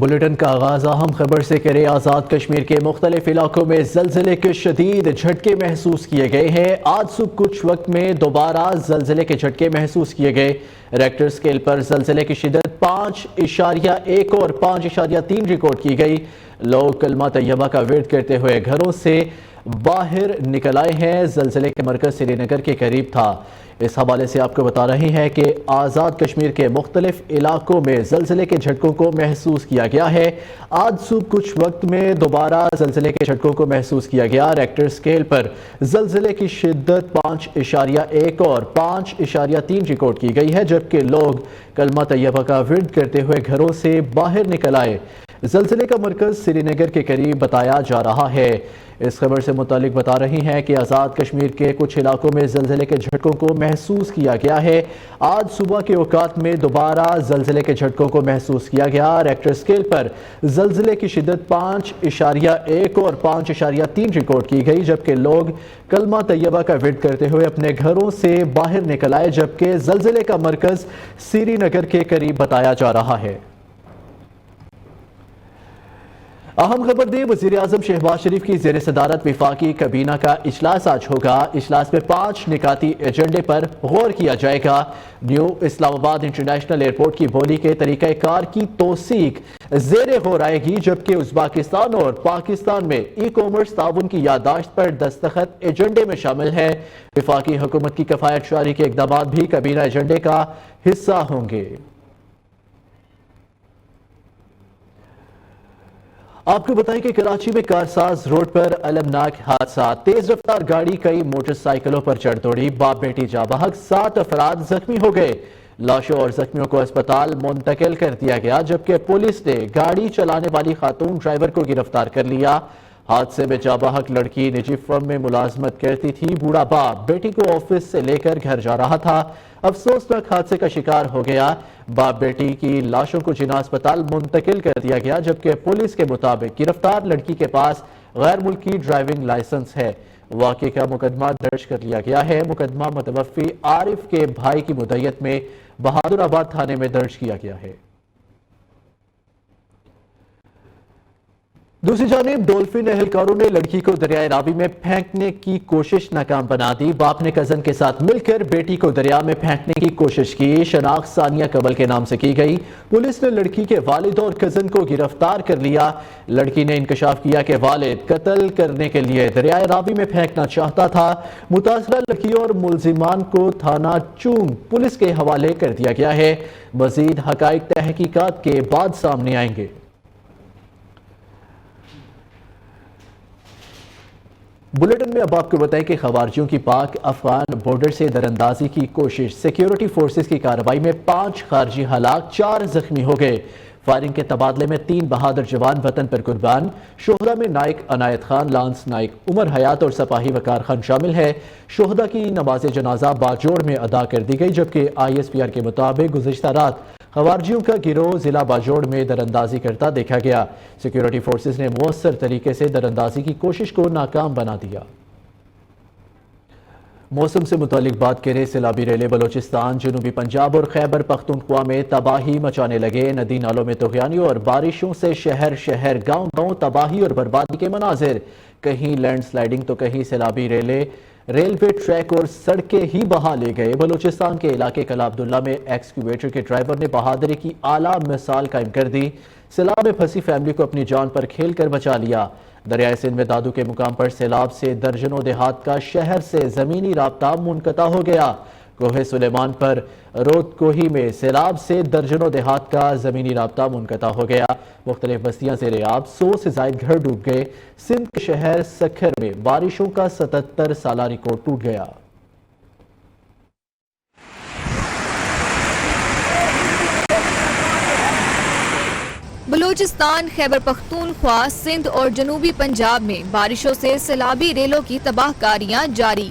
Bulletin کا آغاز اہم خبر سے کرے۔ آزاد کشمیر کے مختلف علاقوں میں زلزلے کے شدید جھٹکے محسوس کیے گئے ہیں۔ آج صبح کچھ وقت میں دوبارہ زلزلے کے جھٹکے محسوس کیے گئے۔ ریکٹر سکیل پر زلزلے کی شدت 5.1 اور 5.3 ریکارڈ کی گئی۔ لوگ کلمہ طیبہ کا ورد کرتے ہوئے گھروں سے باہر نکل آئے ہیں۔ زلزلے کے مرکز سری نگر کے قریب تھا۔ اس حوالے سے آپ کو بتا رہے ہیں کہ آزاد کشمیر کے مختلف علاقوں میں زلزلے کے جھٹکوں کو محسوس کیا گیا ہے۔ آج صبح کچھ وقت میں دوبارہ زلزلے کے جھٹکوں کو محسوس کیا گیا۔ ریکٹر سکیل پر زلزلے کی شدت 5.1 اور 5.3 ریکارڈ کی گئی ہے، جبکہ لوگ کلمہ طیبہ کا ورد کرتے ہوئے گھروں سے باہر نکل آئے۔ زلزلے کا مرکز سری نگر کے قریب بتایا جا رہا ہے۔ اس خبر سے متعلق بتا رہی ہیں کہ آزاد کشمیر کے کچھ علاقوں میں زلزلے کے جھٹکوں کو محسوس کیا گیا ہے۔ آج صبح کے اوقات میں دوبارہ زلزلے کے جھٹکوں کو محسوس کیا گیا۔ ریکٹر سکیل پر زلزلے کی شدت 5.1 اور 5.3 ریکارڈ کی گئی، جبکہ لوگ کلمہ طیبہ کا ورد کرتے ہوئے اپنے گھروں سے باہر نکل آئے، جبکہ زلزلے کا مرکز سری نگر کے قریب بتایا جا رہا ہے۔ اہم خبر دیں، وزیر اعظم شہباز شریف کی زیر صدارت وفاقی کابینہ کا اجلاس آج ہوگا۔ اجلاس میں 5 نکاتی ایجنڈے پر غور کیا جائے گا۔ نیو اسلام آباد انٹرنیشنل ایئرپورٹ کی بولی کے طریقہ کار کی توثیق زیر غور آئے گی، جبکہ ازبکستان اور پاکستان میں ای کامرس تعاون کی یادداشت پر دستخط ایجنڈے میں شامل ہے۔ وفاقی حکومت کی کفایت شعاری کے اقدامات بھی کابینہ ایجنڈے کا حصہ ہوں گے۔ آپ کو بتائیں کہ کراچی میں کارساز روڈ پر المناک حادثہ، تیز رفتار گاڑی کئی موٹر سائیکلوں پر چڑھ دوڑی، باپ بیٹی جاں بحق، 7 افراد زخمی ہو گئے۔ لاشوں اور زخمیوں کو اسپتال منتقل کر دیا گیا، جبکہ پولیس نے گاڑی چلانے والی خاتون ڈرائیور کو گرفتار کر لیا۔ حادثے میں جاں بحق لڑکی نجی فرم میں ملازمت کرتی تھی۔ بوڑھا باپ بیٹی کو آفس سے لے کر گھر جا رہا تھا، افسوسناک حادثے کا شکار ہو گیا۔ باپ بیٹی کی لاشوں کو جناح اسپتال منتقل کر دیا گیا، جبکہ پولیس کے مطابق گرفتار لڑکی کے پاس غیر ملکی ڈرائیونگ لائسنس ہے۔ واقعے کا مقدمہ درج کر لیا گیا ہے۔ مقدمہ متوفی عارف کے بھائی کی مدعیت میں بہادر آباد تھانے میں درج کیا گیا ہے۔ دوسری جانب ڈولفن اہلکاروں نے لڑکی کو دریائے راوی میں پھینکنے کی کوشش ناکام بنا دی۔ باپ نے کزن کے ساتھ مل کر بیٹی کو دریا میں پھینکنے کی کوشش کی۔ شناخت ثانیہ قبل کے نام سے کی گئی۔ پولیس نے لڑکی کے والد اور کزن کو گرفتار کر لیا۔ لڑکی نے انکشاف کیا کہ والد قتل کرنے کے لیے دریائے راوی میں پھینکنا چاہتا تھا۔ متاثرہ لڑکی اور ملزمان کو تھانہ چونگ پولیس کے حوالے کر دیا گیا ہے۔ مزید حقائق تحقیقات کے بعد سامنے آئیں گے۔ بلیٹن میں اب آپ کو بتائیں کہ خواریوں کی پاک افغان بارڈر سے دراندازی کی کوشش، سیکیورٹی فورسز کی کارروائی میں 5 خارجی ہلاک، 4 زخمی ہو گئے۔ فائرنگ کے تبادلے میں 3 بہادر جوان وطن پر قربان۔ شہداء میں نائک عنایت خان، لانس نائک عمر حیات اور سپاہی وقار خان شامل ہے۔ شہداء کی نماز جنازہ باجوڑ میں ادا کر دی گئی، جبکہ ISPR کے مطابق گزشتہ رات خوارجیوں کا گروہ ضلع باجوڑ میں دراندازی کرتا دیکھا گیا۔ سیکیورٹی فورسز نے مؤثر طریقے سے دراندازی کی کوشش کو ناکام بنا دیا۔ موسم سے متعلق بات کریں، سیلابی ریلے بلوچستان، جنوبی پنجاب اور خیبر پختونخوا میں تباہی مچانے لگے۔ ندی نالوں میں طغیانیوں اور بارشوں سے شہر گاؤں تباہی اور بربادی کے مناظر، کہیں لینڈ سلائیڈنگ تو کہیں سیلابی ریلوے ٹریک اور سڑکیں ہی بہا لے گئے۔ بلوچستان کے علاقے کلا عبداللہ میں ایکسکیویٹر کے ڈرائیور نے بہادری کی اعلیٰ مثال قائم کر دی۔ سیلاب میں پھنسی فیملی کو اپنی جان پر کھیل کر بچا لیا۔ دریائے سندھ میں دادو کے مقام پر سیلاب سے درجنوں دیہات کا شہر سے زمینی رابطہ منقطع ہو گیا۔ کوہ سلیمان پر رود کوہی میں سیلاب سے درجنوں دیہات کا زمینی رابطہ منقطع ہو گیا۔ مختلف بستیاں زیر آب، 100 سے زائد گھر ڈوب گئے۔ سندھ کے شہر سکھر میں بارشوں کا 77 سالہ ریکارڈ ٹوٹ گیا۔ بلوچستان، خیبر پختونخوا، سندھ اور جنوبی پنجاب میں بارشوں سے سیلابی ریلوں کی تباہ کاریاں جاری۔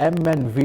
MNV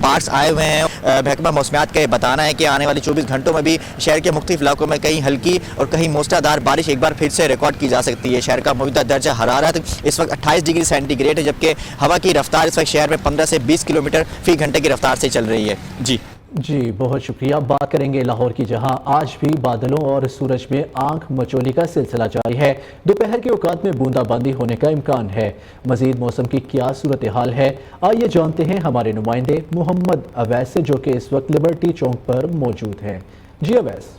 پارٹس آئے ہوئے ہیں. محکمہ موسمیات کا یہ بتانا ہے کہ آنے والے 24 گھنٹوں میں بھی شہر کے مختلف علاقوں میں کہیں ہلکی اور کہیں موسلادھار بارش ایک بار پھر سے ریکارڈ کی جا سکتی ہے. شہر کا موجودہ درجہ حرارت اس وقت 28 ڈگری سینٹی گریڈ ہے، جبکہ ہوا کی رفتار اس وقت شہر میں 15 سے 20 کلومیٹر فی گھنٹے کی رفتار سے چل رہی ہے. جی بہت شکریہ. بات کریں گے لاہور کی، جہاں آج بھی بادلوں اور سورج میں آنکھ مچولی کا سلسلہ جاری ہے. دوپہر کے اوقات میں بوندا باندی ہونے کا امکان ہے. مزید موسم کی کیا صورتحال ہے، آئیے جانتے ہیں ہمارے نمائندے محمد اویس سے، جو کہ اس وقت لبرٹی چوک پر موجود ہیں. جی اویس.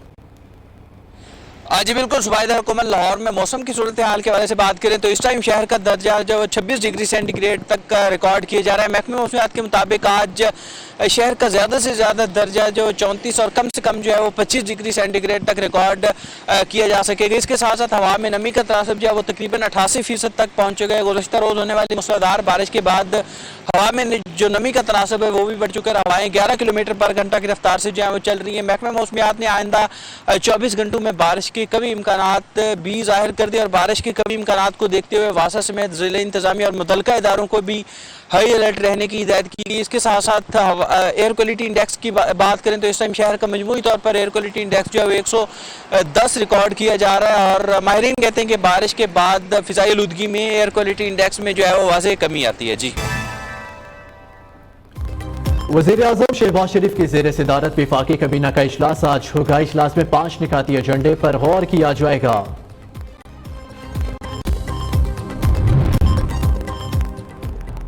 جی بالکل زبید حکومت. لاہور میں موسم کی صورتحال کے حوالے سے بات کریں تو اس ٹائم شہر کا درجہ جو 26 ڈگری سینٹی گریڈ تک ریکارڈ کیا جا رہا ہے. محکمہ موسمیات کے مطابق آج شہر کا زیادہ سے زیادہ درجہ جو 34 اور کم سے کم جو ہے وہ 25 ڈگری سینٹی گریڈ تک ریکارڈ کیا جا سکے گا. اس کے ساتھ ساتھ ہوا میں نمی کا تناسب جو ہے وہ تقریباً 88% تک پہنچے گئے. گزشتہ روز ہونے والی موسلادھار بارش کے بعد ہوا میں جو نمی کا تناسب ہے وہ بھی بڑھ چکا ہے. ہوائیں 11 کلومیٹر پر گھنٹہ کی رفتار سے جو ہے وہ چل رہی ہیں. محکمہ موسمیات نے آئندہ 24 گھنٹوں میں بارش کے کبھی امکانات بھی ظاہر کر دیے، اور بارش کے کبھی امکانات کو دیکھتے ہوئے واسا سمیت ضلع انتظامیہ اور متعلقہ اداروں کو بھی ہائی الرٹ رہنے کی ہدایت کی گئی. اس کے ساتھ ساتھ ایئر کوالٹی انڈیکس کی بات کریں تو اس ٹائم شہر کا مجموعی طور پر ایئر کوالٹی انڈیکس جو ہے وہ 110 ریکارڈ کیا جا رہا ہے، اور ماہرین کہتے ہیں کہ بارش کے بعد فضائی آلودگی میں ایئر کوالٹی انڈیکس میں جو ہے وہ واضح کمی آتی ہے. جی وزیر اعظم شہباز شریف کی زیر صدارت وفاقی کابینہ کا اجلاس آج ہوگا. اجلاس میں 5 نکاتی ایجنڈے پر غور کیا جائے گا.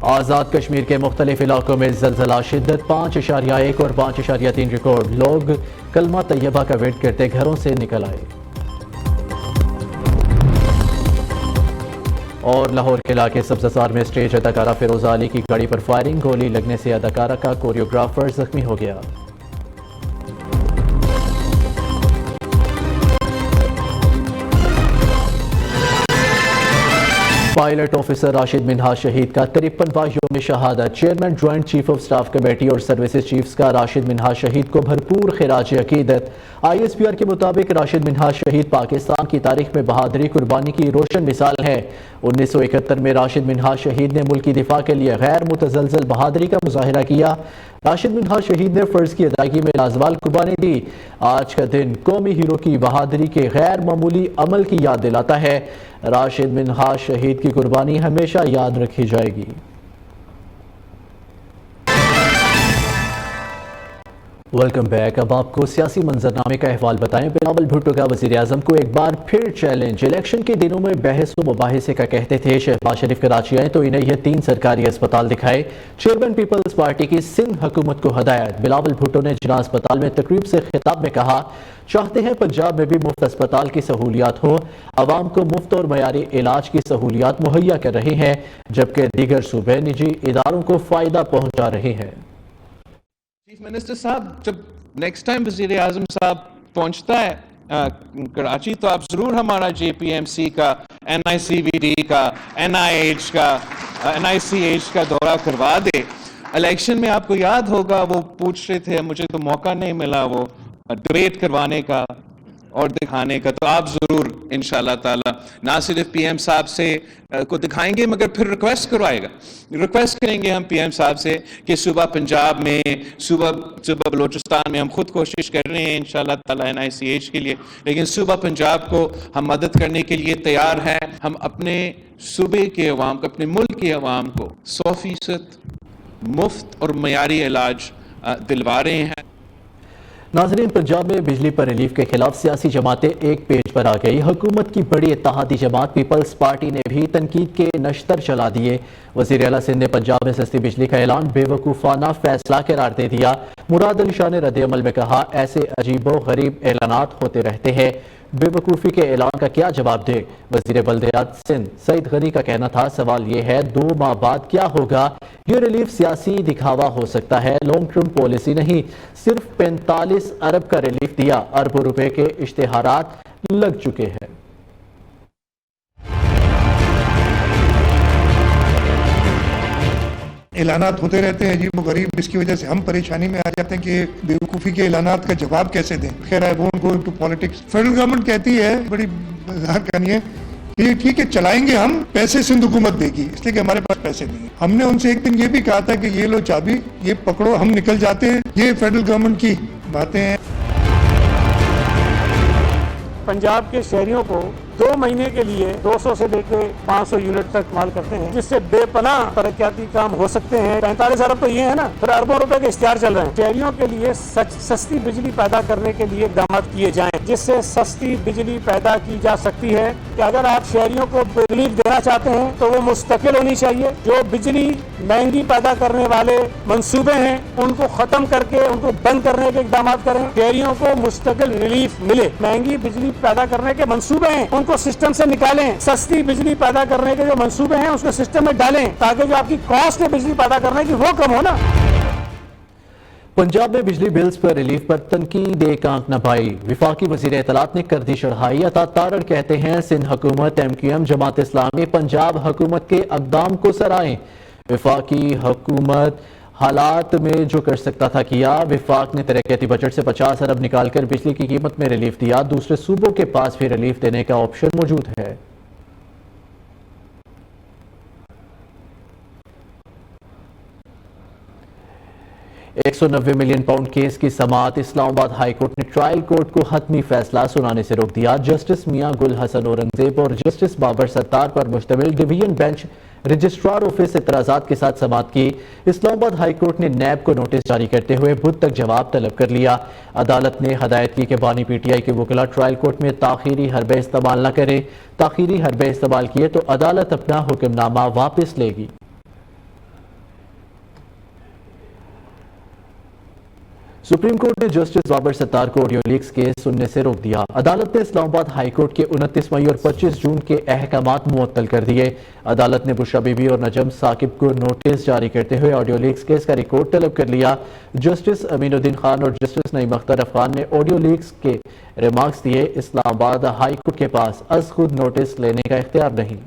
آزاد کشمیر کے مختلف علاقوں میں زلزلہ، شدت 5.1 اور 5.3 ریکارڈ. لوگ کلمہ طیبہ کا ویٹ کرتے گھروں سے نکل آئے. اور لاہور کے علاقے سبززار میں اسٹیج اداکارہ فیروزہ علی کی گاڑی پر فائرنگ، گولی لگنے سے اداکارہ کا کوریوگرافر زخمی ہو گیا. پائلٹ آفیسر راشد منہاج شہید کا 53واں یوم شہادت. Chairman joint chief of staff committee اور سروسز چیفز کا راشد منہاج شہید کو بھرپور خراج عقیدت. آئی ایس پی آر کے مطابق راشد منہاج شہید پاکستان کی تاریخ میں بہادری قربانی کی روشن مثال ہے. 1971 میں راشد منہاج شہید نے ملک کی دفاع کے لیے غیر متزلزل بہادری کا مظاہرہ کیا. راشد منہاج شہید نے فرض کی ادائیگی میں لازوال قربانی دی. آج کا دن قومی ہیرو کی بہادری کے غیر معمولی عمل کی یاد دلاتا ہے. راشد منہاج شہید کی قربانی ہمیشہ یاد رکھی جائے گی. Welcome back. اب آپ کو سیاسی منظرنامے کا احوال بتائیں. بلاول بھٹو کا وزیر اعظم کو ایک بار پھر چیلنج. الیکشن کے دنوں میں بحث و مباحثے کا کہتے تھے. شہباز شریف کراچی آئے تو انہیں یہ 3 سرکاری اسپتال دکھائے. چیئرمین پیپلز پارٹی کی سندھ حکومت کو ہدایت. بلاول بھٹو نے جناح اسپتال میں تقریب سے خطاب میں کہا، چاہتے ہیں پنجاب میں بھی مفت اسپتال کی سہولیات ہوں. عوام کو مفت اور معیاری علاج کی سہولیات مہیا کر رہے ہیں، جبکہ دیگر صوبے نجی اداروں کو فائدہ پہنچا رہے ہیں. چیف منسٹر صاحب جب نیکسٹ ٹائم وزیر اعظم صاحب پہنچتا ہے کراچی تو آپ ضرور ہمارا جے پی ایم سی کا، این آئی سی وی ڈی کا، این آئی ایچ کا، این آئی سی ایچ کا دورہ کروا دے. الیکشن میں آپ کو یاد ہوگا وہ پوچھ رہے تھے، مجھے تو موقع نہیں ملا وہ ڈبیٹ کروانے کا اور دکھانے کا، تو آپ ضرور انشاءاللہ تعالی نہ صرف پی ایم صاحب سے کو دکھائیں گے مگر پھر ریکویسٹ کروائے گا. ریکویسٹ کریں گے ہم پی ایم صاحب سے کہ صوبہ پنجاب میں، صوبہ بلوچستان میں ہم خود کوشش کر رہے ہیں انشاءاللہ تعالی این آئی سی ایچ کے لیے، لیکن صوبہ پنجاب کو ہم مدد کرنے کے لیے تیار ہیں. ہم اپنے صوبے کے عوام کو، اپنے ملک کے عوام کو 100% مفت اور معیاری علاج دلوا رہے ہیں. ناظرین، پنجاب میں بجلی پر ریلیف کے خلاف سیاسی جماعتیں ایک پیج پر آ گئی. حکومت کی بڑی اتحادی جماعت پیپلز پارٹی نے بھی تنقید کے نشتر چلا دیے. وزیر اعلیٰ سندھ نے پنجاب میں سستی بجلی کا اعلان بے وقوفانہ فیصلہ قرار دے دیا. مراد علی شاہ نے رد عمل میں کہا، ایسے عجیب و غریب اعلانات ہوتے رہتے ہیں، بے وقوفی کے اعلان کا کیا جواب دے. وزیر بلدیات سندھ سعید غنی کا کہنا تھا، سوال یہ ہے 2 ماہ بعد کیا ہوگا. یہ ریلیف سیاسی دکھاوا ہو سکتا ہے، لانگ ٹرم پالیسی نہیں. صرف 45 ارب کا ریلیف دیا، اربوں روپے کے اشتہارات لگ چکے ہیں. اعلانات ہوتے رہتے ہیں عجیب و غریب، جس کی وجہ سے ہم پریشانی میں آ جاتے ہیں کہ بے وقوفی کے اعلانات کا جواب کیسے دیں. خیر، I won't go into politics. Federal government کہتی ہے، بڑی مزاح کہانی ہے یہ ٹھیک ہے چلائیں گے ہم، پیسے سندھ حکومت دے گی، اس لیے کہ ہمارے پاس پیسے نہیں ہیں. ہم نے ان سے ایک دن یہ بھی کہا تھا کہ یہ لو چابی، یہ پکڑو، ہم نکل جاتے ہیں. یہ فیڈرل گورنمنٹ کی باتیں ہیں. پنجاب کے شہریوں کو 2 مہینے کے لیے 200 سے لے کے 500 یونٹ تک استعمال کرتے ہیں، جس سے بے پناہ ترقیاتی کام ہو سکتے ہیں. 45 ارب تو یہ ہے نا، پھر اربوں روپے کے اشتہار چل رہے ہیں. شہریوں کے لیے سستی بجلی پیدا کرنے کے لیے اقدامات کیے جائیں، جس سے سستی بجلی پیدا کی جا سکتی ہے. کہ اگر آپ شہریوں کو ریلیف دینا چاہتے ہیں تو وہ مستقل ہونی چاہیے. جو بجلی مہنگی پیدا کرنے والے منصوبے ہیں ان کو ختم کر کے ان کو بند کرنے کے اقدامات کریں. شہریوں کو مستقل ریلیف ملے. مہنگی بجلی پیدا کرنے کے منصوبے ہیں ان کو سسٹم سے نکالیں. سستی بجلی پیدا کرنے کے جو منصوبے ہیں اس کو سسٹم میں ڈالیں تاکہ جو آپ کی کاسٹ ہے بجلی پیدا کرنے کی وہ کم ہو نا. پنجاب میں بجلی بلز پر ریلیف پر تنقید ایک آنکھ نہ بھائی. وفاقی وزیر اطلاعات نے کر دی چڑھائی. عطا تارڑ کہتے ہیں سندھ حکومت، MQM، جماعت اسلامی پنجاب حکومت کے اقدام کو سرائیں. وفاقی حکومت حالات میں جو کر سکتا تھا کیا. وفاق نے ترقیاتی بجٹ سے 50 ارب نکال کر بجلی کی قیمت میں ریلیف دیا. دوسرے صوبوں کے پاس بھی ریلیف دینے کا آپشن موجود ہے. £190 ملین کیس کی سماعت. اسلام آباد ہائی کورٹ نے ٹرائل کورٹ کو حتمی فیصلہ سنانے سے روک دیا. جسٹس میاں گل حسن اورنگزیب اور جسٹس بابر ستار پر مشتمل ڈویژن بینچ رجسٹرار آفس اعتراضات کے ساتھ سماعت کی. اسلام آباد ہائی کورٹ نے نیب کو نوٹس جاری کرتے ہوئے بدھ تک جواب طلب کر لیا. عدالت نے ہدایت کی کہ بانی PTI کے وکلاء ٹرائل کورٹ میں تاخیری حربے استعمال نہ کریں. تاخیری حربے استعمال کیے تو عدالت اپنا حکم نامہ واپس لے گی. سپریم کورٹ نے جسٹس بابر ستار کو آڈیو لیکس کیس سننے سے روک دیا. عدالت نے اسلام آباد ہائی کورٹ کے 29 مئی اور 25 جون کے احکامات معطل کر دیے. عدالت نے بشرا بی بی اور نجم ثاقب کو نوٹس جاری کرتے ہوئے آڈیو لیکس کیس کا ریکارڈ طلب کر لیا. جسٹس امین الدین خان اور جسٹس نعیم اختر افغان نے آڈیو لیکس کے ریمارکس دیے. اسلام آباد ہائی کورٹ کے پاس از خود نوٹس لینے کا اختیار نہیں.